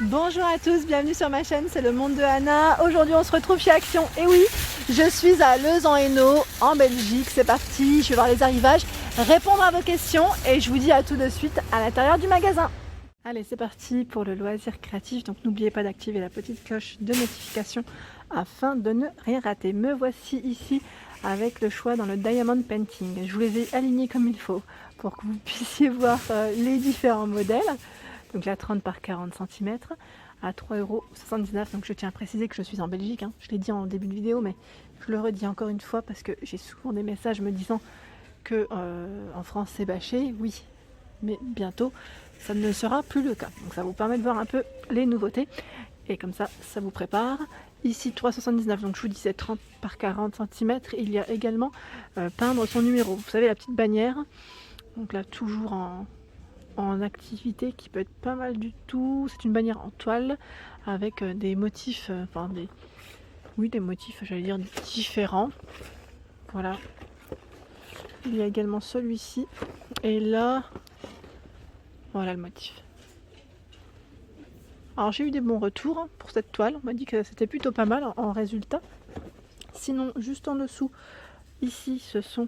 Bonjour à tous, bienvenue sur ma chaîne, c'est le monde de Anna. Aujourd'hui on se retrouve chez Action. Et oui, je suis à Leuze-en-Hainaut, en Belgique. C'est parti, je vais voir les arrivages, répondre à vos questions et je vous dis à tout de suite à l'intérieur du magasin. Allez, c'est parti pour le loisir créatif. Donc n'oubliez pas d'activer la petite cloche de notification afin de ne rien rater. Me voici ici avec le choix dans le Diamond Painting. Je vous les ai alignés comme il faut pour que vous puissiez voir les différents modèles. Donc là 30 par 40 cm à 3,79 €. Donc je tiens à préciser que je suis en Belgique, hein. Je l'ai dit en début de vidéo, mais je le redis encore une fois parce que j'ai souvent des messages me disant que en France c'est bâché. Oui, mais bientôt ça ne sera plus le cas. Donc ça vous permet de voir un peu les nouveautés et comme ça, ça vous prépare. Ici 3,79 €, donc je vous disais 30 par 40 cm. Il y a également peindre son numéro. Vous savez, la petite bannière. Donc là toujours en activité qui peut être pas mal du tout. C'est une bannière en toile avec des motifs, des motifs, j'allais dire, différents. Voilà. Il y a également celui-ci. Et là, voilà le motif. Alors j'ai eu des bons retours pour cette toile. On m'a dit que c'était plutôt pas mal en résultat. Sinon, juste en dessous, ici, ce sont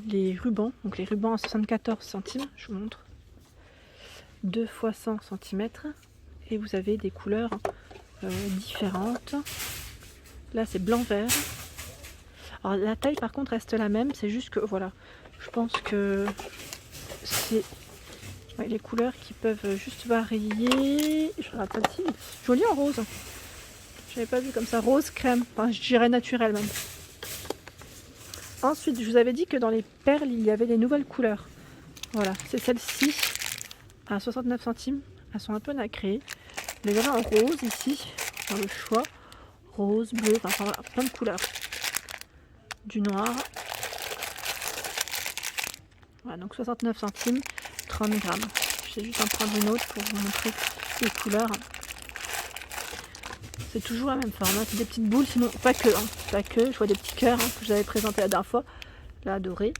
les rubans. Donc les rubans à 74 centimes. Je vous montre. 2 x 100 cm et vous avez des couleurs différentes. Là c'est blanc vert. Alors la taille par contre reste la même, c'est juste que voilà, je pense que c'est les couleurs qui peuvent juste varier. Je regarde celle-ci, jolie en rose. J'avais pas vu comme ça, rose crème, enfin je dirais naturel même. Ensuite je vous avais dit que dans les perles il y avait des nouvelles couleurs. Voilà, c'est celle-ci à 69 centimes. Elles sont un peu nacrées. Les voilà en rose ici, dans le choix. Rose, bleu, enfin voilà, plein de couleurs. Du noir. Voilà, donc 69 centimes, 30 grammes. Je vais juste en prendre une autre pour vous montrer les couleurs. C'est toujours la même forme, hein. C'est des petites boules, sinon pas que. Pas que, je vois des petits cœurs que je vous avais présenté la dernière fois. Là, doré.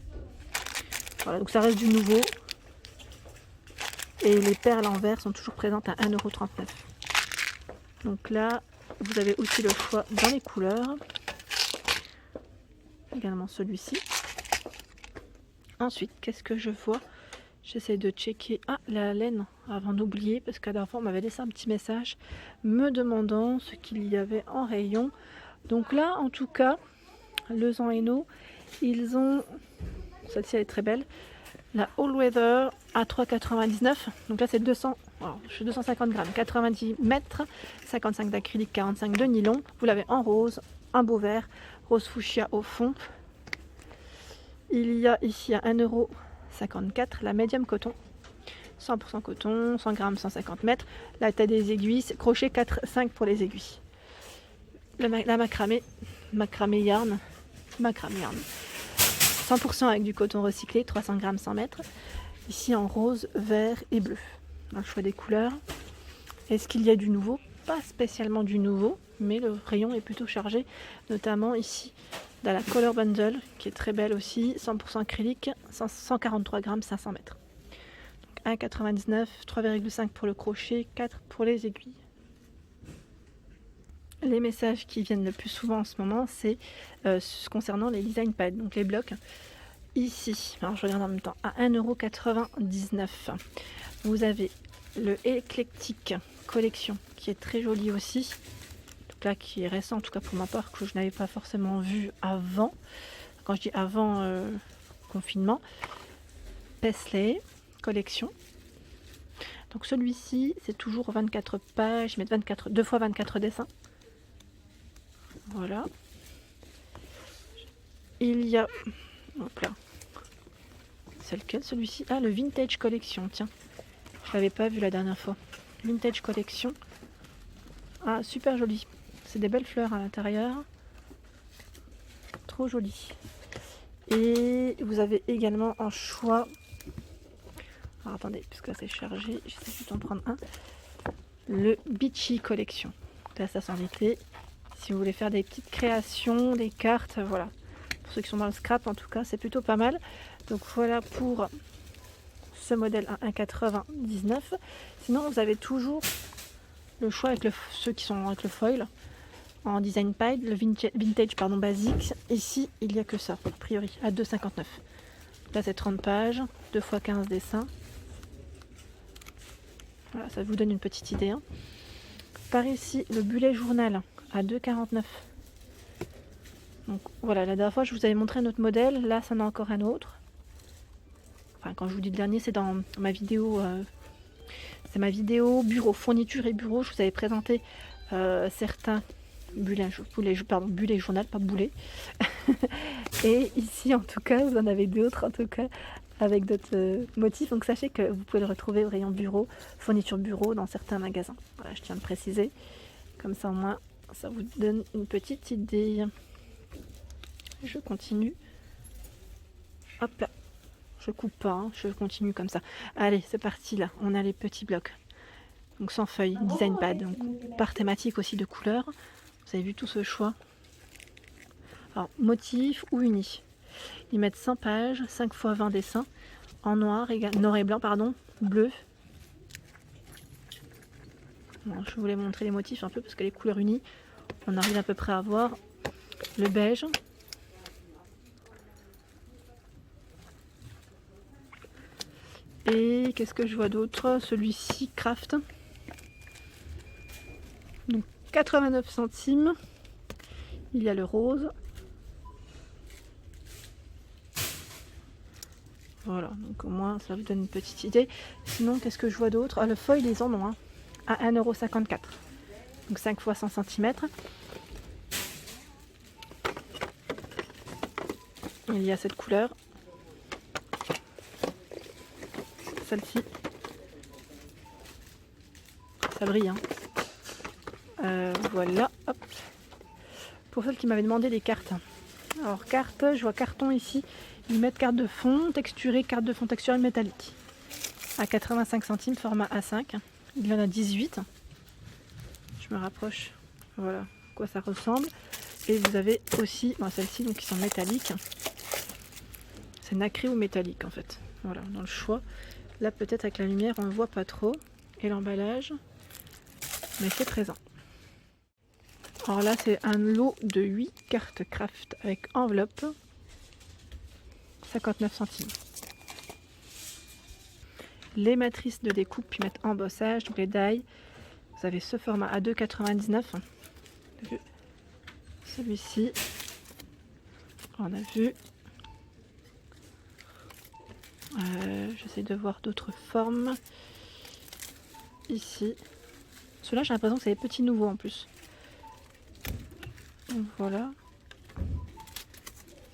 Voilà, donc ça reste du nouveau. Et les perles en verre sont toujours présentes à 1,39 €. Donc là, vous avez aussi le choix dans les couleurs. Également celui-ci. Ensuite, qu'est-ce que je vois? J'essaie de checker. Ah, la laine, avant d'oublier, parce qu'à la dernière fois, on m'avait laissé un petit message me demandant ce qu'il y avait en rayon. Donc là, en tout cas, Leuze-en-Hainaut, ils ont... Celle-ci, elle est très belle. La All Weather à 3,99 €. Donc là c'est 250 grammes, 90 mètres, 55 d'acrylique, 45 de nylon. Vous l'avez en rose, un beau vert, rose fuchsia au fond. Il y a ici à 1,54 € la médium coton. 100% coton, 100 grammes, 150 mètres. La taille des aiguilles, crochet 4-5 pour les aiguilles. La macramé yarn. 100% avec du coton recyclé, 300 grammes 100 mètres. Ici en rose, vert et bleu. Dans le choix des couleurs. Est-ce qu'il y a du nouveau? Pas spécialement du nouveau, mais le rayon est plutôt chargé. Notamment ici, dans la Color Bundle, qui est très belle aussi. 100% acrylique, 143 grammes 500 mètres. Donc 1,99 €, 3,5 pour le crochet, 4 pour les aiguilles. Les messages qui viennent le plus souvent en ce moment, c'est concernant les design pads, donc les blocs. Ici, alors je regarde en même temps, à 1,99 €. Vous avez le Eclectic Collection, qui est très joli aussi. Donc là, qui est récent, en tout cas pour ma part, que je n'avais pas forcément vu avant. Quand je dis avant confinement. Paisley Collection. Donc celui-ci, c'est toujours 24 pages, ils mettent 2 fois 24 dessins. Voilà. Il y a... Hop là. C'est lequel celui-ci? Ah, le Vintage Collection, tiens. Je l'avais pas vu la dernière fois. Vintage Collection. Ah, super joli. C'est des belles fleurs à l'intérieur. Trop joli. Et vous avez également un choix... Alors attendez, puisque là c'est chargé, j'essaie juste d'en prendre un. Le Beachy Collection. Là, ça s'en était. Si vous voulez faire des petites créations, des cartes, voilà. Pour ceux qui sont dans le scrap, en tout cas, c'est plutôt pas mal. Donc voilà pour ce modèle à 1,99 €. Sinon, vous avez toujours le choix avec ceux qui sont avec le foil en design pad, le vintage pardon, basique. Ici, il n'y a que ça, a priori, à 2,59. Là, c'est 30 pages, 2 x 15 dessins. Voilà, ça vous donne une petite idée. Hein. Par ici, le bullet journal à 2,49. Donc voilà, la dernière fois, je vous avais montré un autre modèle. Là, ça en a encore un autre. Enfin, quand je vous dis le dernier, c'est dans ma vidéo. C'est ma vidéo bureau, fourniture et bureau. Je vous avais présenté certains bullets journal, pas boulet. Et ici, en tout cas, vous en avez d'autres, en tout cas, avec d'autres motifs. Donc sachez que vous pouvez le retrouver au rayon bureau, fourniture bureau, dans certains magasins. Voilà, je tiens à le préciser. Comme ça, au moins, ça vous donne une petite idée. Je continue. Hop là. Je coupe pas, hein, je continue comme ça. Allez, c'est parti là. On a les petits blocs. Donc sans feuilles, design pad. Donc par thématique aussi de couleurs. Vous avez vu tout ce choix. Alors, motif ou uni. Ils mettent 100 pages, 5 x 20 dessins. En noir et blanc, pardon, bleu. Bon, je voulais montrer les motifs un peu parce que les couleurs unies, on arrive à peu près à voir. Le beige. Et qu'est-ce que je vois d'autre? Celui-ci, Craft. Donc 89 centimes. Il y a le rose. Voilà, donc au moins ça vous donne une petite idée. Sinon, qu'est-ce que je vois d'autre? Ah, le foil, ils en ont hein, à 1,54 €. Donc 5 x 100 cm. Il y a cette couleur. Celle-ci. Ça brille. Hein. Voilà. Hop. Pour celles qui m'avaient demandé les cartes. Alors carte, je vois carton ici. Ils mettent carte de fond texturée, carte de fond texturée métallique. À 85 centimes, format A5. Il y en a 18. Je me rapproche. Voilà à quoi ça ressemble. Et vous avez aussi celles-ci donc qui sont métalliques. C'est nacré ou métallique en fait. Voilà, dans le choix. Là peut-être avec la lumière on ne voit pas trop. Et l'emballage. Mais c'est présent. Alors là c'est un lot de 8 cartes craft avec enveloppe. 59 centimes. Les matrices de découpe qui mettent embossage, donc les die. Vous avez ce format à 2,99. Celui-ci. On a vu. J'essaie de voir d'autres formes. Ici. Ceux-là, j'ai l'impression que c'est des petits nouveaux en plus. Donc, voilà.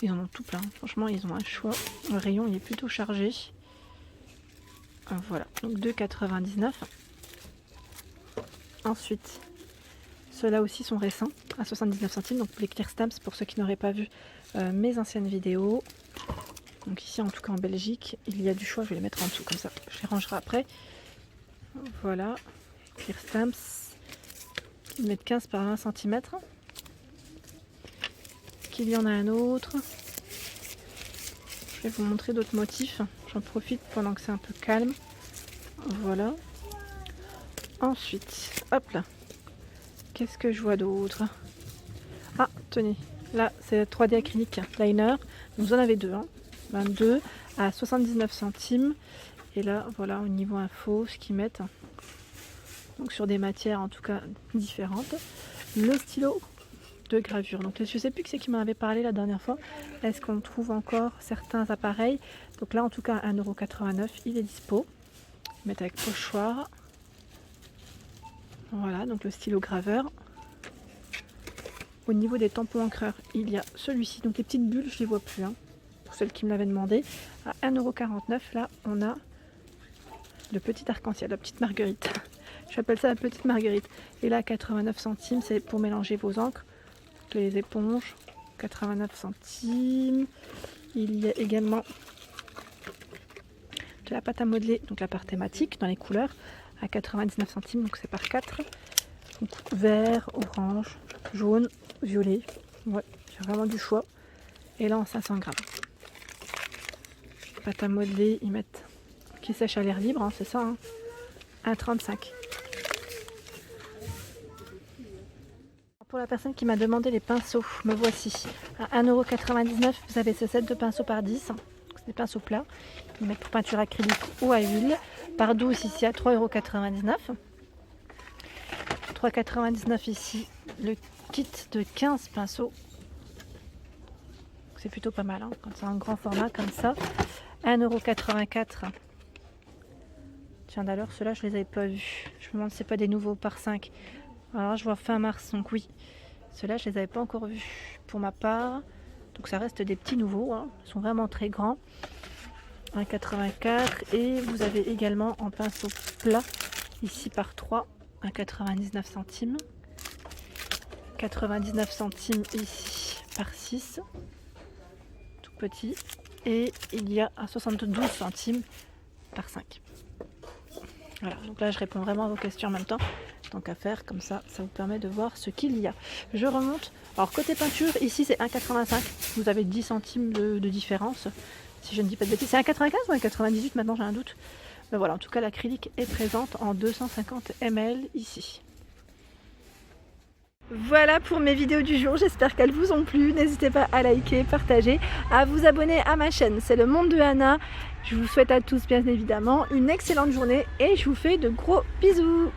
Ils en ont tout plein. Franchement, ils ont un choix. Le rayon, il est plutôt chargé. Voilà. Donc 2,99. Ensuite, ceux-là aussi sont récents, à 79 centimes. Donc les clear stamps pour ceux qui n'auraient pas vu mes anciennes vidéos. Donc ici, en tout cas en Belgique, il y a du choix. Je vais les mettre en dessous comme ça. Je les rangerai après. Voilà. Clear stamps. Ils mettent 15 par 20 cm. Qu'il y en a un autre. Je vais vous montrer d'autres motifs. J'en profite pendant que c'est un peu calme. Voilà. Ensuite, hop là. Qu'est-ce que je vois d'autre? Ah, tenez. Là, c'est la 3D acrylique liner. Vous en avez deux. Hein. 22 à 79 centimes. Et là, voilà, au niveau info, ce qu'ils mettent. Donc sur des matières en tout cas différentes. Le stylo de gravure. Donc je sais plus qui c'est qui m'en avait parlé la dernière fois. Est-ce qu'on trouve encore certains appareils? Donc là en tout cas 1,89 €, il est dispo. Mettre avec pochoir. Voilà, donc le stylo graveur. Au niveau des tampons encreurs, il y a celui-ci. Donc les petites bulles, je les vois plus. Hein, pour celles qui me l'avaient demandé. À 1,49 €, là on a le petit arc-en-ciel, la petite marguerite. J'appelle ça la petite marguerite. Et là 89 centimes, c'est pour mélanger vos encres. Les éponges, 89 centimes. Il y a également de la pâte à modeler, donc la part thématique dans les couleurs, à 99 centimes, donc c'est par 4. Donc, vert, orange, jaune, violet. Ouais, j'ai vraiment du choix. Et là en 500 grammes. Pâte à modeler, ils mettent qui sèche à l'air libre, hein, c'est ça. Hein, 1,35 €. Pour la personne qui m'a demandé les pinceaux, me voici. À 1,99 €, vous avez ce set de pinceaux par 10. C'est des pinceaux plats. Ils mettent pour peinture acrylique ou à huile. Par 12 ici à 3,99 €. 3,99 € ici le kit de 15 pinceaux. C'est plutôt pas mal hein, quand c'est un grand format comme ça. 1,84 €. Tiens d'ailleurs ceux-là je les avais pas vus. Je me demande si c'est pas des nouveaux par 5. Alors je vois fin mars donc oui. Ceux-là je les avais pas encore vus pour ma part. Donc ça reste des petits nouveaux. Hein. Ils sont vraiment très grands. 1,84 € et vous avez également en pinceau plat ici par 3. 1,99 centimes. 99 centimes ici par 6. Tout petit. Et il y a un 72 centimes par 5. Voilà, donc là je réponds vraiment à vos questions en même temps. Tant qu'à faire, comme ça, ça vous permet de voir ce qu'il y a. Je remonte. Alors côté peinture, ici c'est 1,85 €. Vous avez 10 centimes de différence. Si je ne dis pas de bêtises. C'est 1,95 ou 1,98 maintenant, j'ai un doute. Mais voilà, en tout cas l'acrylique est présente en 250 ml ici. Voilà pour mes vidéos du jour, j'espère qu'elles vous ont plu. N'hésitez pas à liker, partager, à vous abonner à ma chaîne. C'est le monde de Anna. Je vous souhaite à tous bien évidemment une excellente journée et je vous fais de gros bisous.